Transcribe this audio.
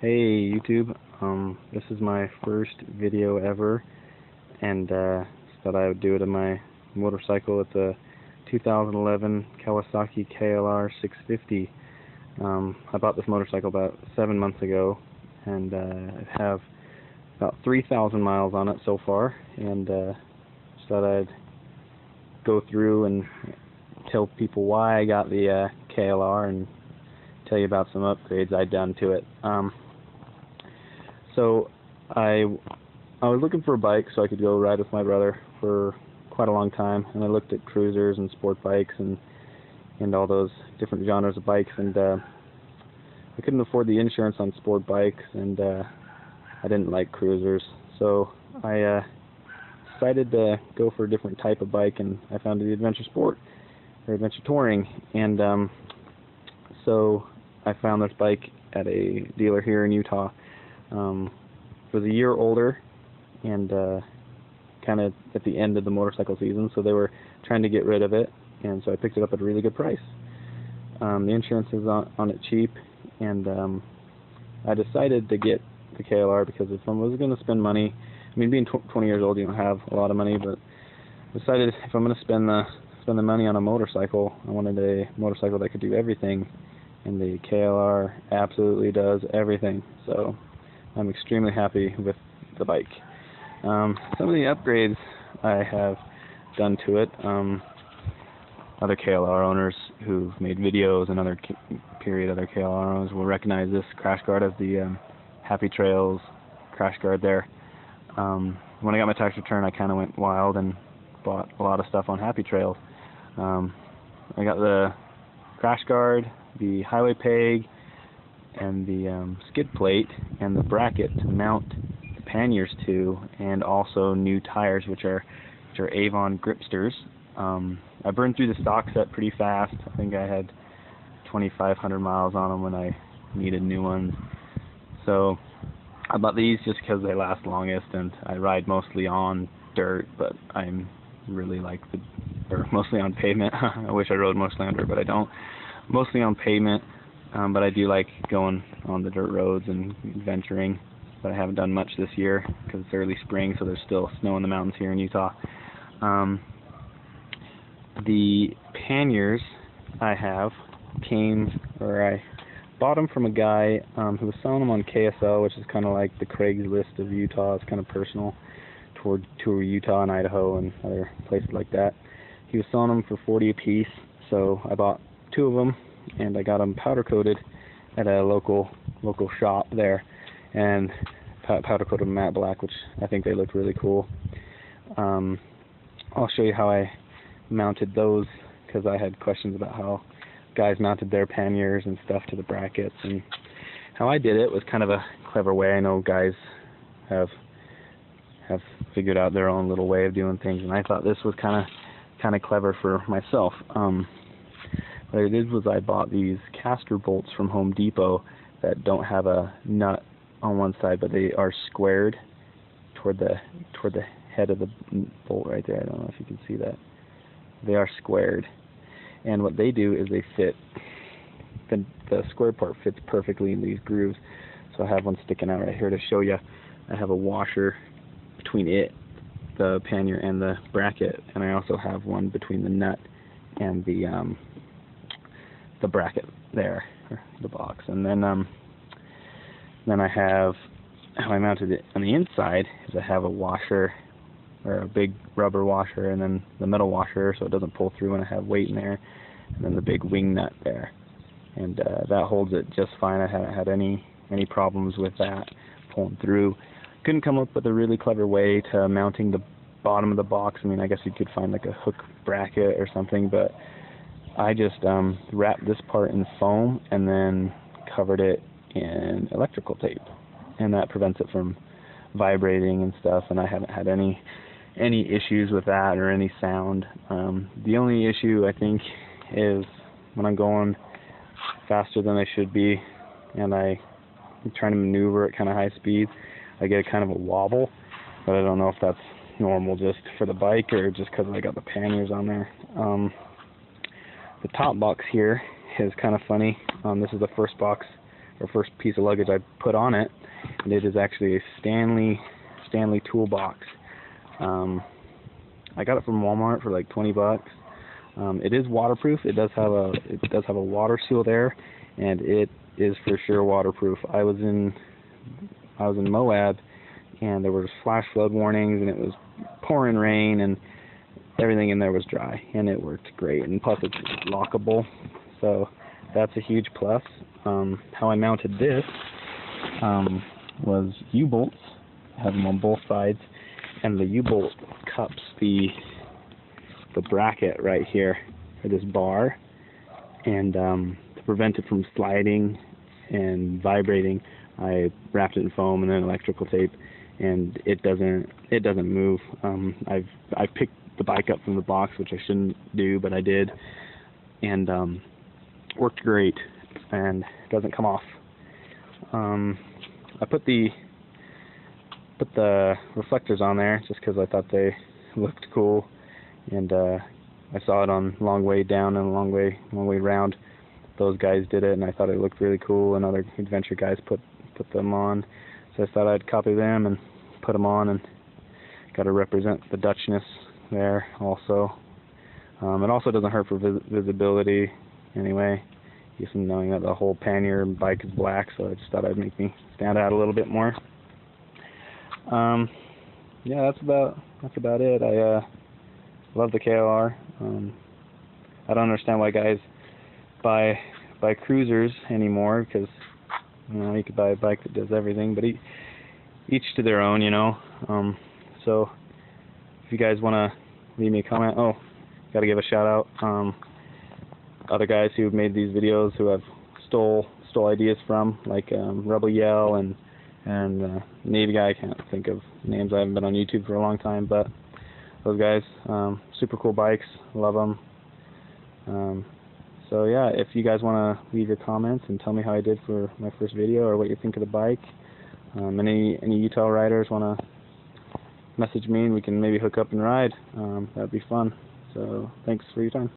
Hey YouTube, this is my first video ever, and thought I would do it on my motorcycle. It's a 2011 Kawasaki KLR 650. I bought this motorcycle about 7 months ago, and I have about 3,000 miles on it so far, and just thought I'd go through and tell people why I got the KLR and tell you about some upgrades I'd done to it. So I was looking for a bike so I could go ride with my brother for quite a long time, and I looked at cruisers and sport bikes and all those different genres of bikes, and I couldn't afford the insurance on sport bikes, and I didn't like cruisers, so I decided to go for a different type of bike, and I found the adventure sport or adventure touring, and so I found this bike at a dealer here in Utah. It was a year older and kind of at the end of the motorcycle season, so they were trying to get rid of it, and so I picked it up at a really good price. The insurance is on it cheap, and I decided to get the KLR because if I was going to spend money, I mean, being 20 years old, you don't have a lot of money, but I decided if I'm going to spend the money on a motorcycle, I wanted a motorcycle that could do everything, and the KLR absolutely does everything. So I'm extremely happy with the bike. Some of the upgrades I have done to it, other KLR owners who've made videos and other KLR owners will recognize this crash guard as the Happy Trails crash guard there. When I got my tax return, I kind of went wild and bought a lot of stuff on Happy Trails. I got the crash guard, the highway peg, and the skid plate and the bracket to mount the panniers to, and also new tires, which are Avon Gripsters. I burned through the stock set pretty fast. I think I had 2,500 miles on them when I needed new ones. So I bought these just because they last longest, and I ride mostly on dirt, but I'm really like mostly on pavement. I wish I rode mostly on dirt, but I don't. Mostly on pavement. But I do like going on the dirt roads and adventuring, but I haven't done much this year because it's early spring, so there's still snow in the mountains here in Utah. The panniers I have I bought them from a guy who was selling them on KSL, which is kind of like the Craigslist of Utah. It's kind of personal toward Utah and Idaho and other places like that. He was selling them for $40 a piece, so I bought 2 of them, and I got them powder coated at a local shop there, and powder coated matte black, which I think they look really cool. I'll show you how I mounted those, because I had questions about how guys mounted their panniers and stuff to the brackets, and how I did it was kind of a clever way. I know guys have figured out their own little way of doing things, and I thought this was kind of clever for myself. What I did was I bought these caster bolts from Home Depot that don't have a nut on one side, but they are squared toward the head of the bolt right there. I don't know if you can see that. They are squared, and what they do is they fit. The square part fits perfectly in these grooves. So I have one sticking out right here to show you. I have a washer between the pannier and the bracket, and I also have one between the nut and the bracket there, or the box. And then I have, how I mounted it on the inside is I have a washer, or a big rubber washer, and then the metal washer so it doesn't pull through when I have weight in there, and then the big wing nut there, and that holds it just fine. I haven't had any problems with that pulling through. Couldn't come up with a really clever way to mounting the bottom of the box. I mean, I guess you could find like a hook bracket or something, but I just wrapped this part in foam and then covered it in electrical tape, and that prevents it from vibrating and stuff, and I haven't had any issues with that or any sound. The only issue I think is when I'm going faster than I should be and I'm trying to maneuver at kind of high speed, I get kind of a wobble, but I don't know if that's normal just for the bike or just because I got the panniers on there. The top box here is kind of funny. This is the first box or first piece of luggage I put on it, and it is actually a Stanley toolbox. I got it from Walmart for like $20. It is waterproof. It does have a water seal there, and it is for sure waterproof. I was in Moab, and there were flash flood warnings, and it was pouring rain, and everything in there was dry, and it worked great. And plus, it's lockable, so that's a huge plus. How I mounted this was U-bolts. I have them on both sides, and the U-bolt cups the bracket right here for this bar, and to prevent it from sliding and vibrating, I wrapped it in foam and then electrical tape, and it doesn't move. I picked the bike up from the box, which I shouldn't do, but I did, and worked great, and doesn't come off. I put the reflectors on there just because I thought they looked cool, and I saw it on long way down and long way round. Those guys did it, and I thought it looked really cool, and other adventure guys put them on, so I thought I'd copy them and put them on, and got to represent the Dutchness there also. It also doesn't hurt for visibility anyway, just knowing that the whole pannier bike is black, so I just thought I'd make me stand out a little bit more. Yeah, that's about it. I love the KLR. I don't understand why guys buy cruisers anymore, because you could buy a bike that does everything, but each to their own, so if you guys want to leave me a comment, gotta give a shout out, other guys who have made these videos who I've stole ideas from, like Rebel Yell and Navy guy. I can't think of names. I haven't been on YouTube for a long time, but those guys, super cool bikes, love them. So yeah, if you guys want to leave your comments and tell me how I did for my first video, or what you think of the bike, any Utah riders want to message me and we can maybe hook up and ride, that'd be fun. So thanks for your time.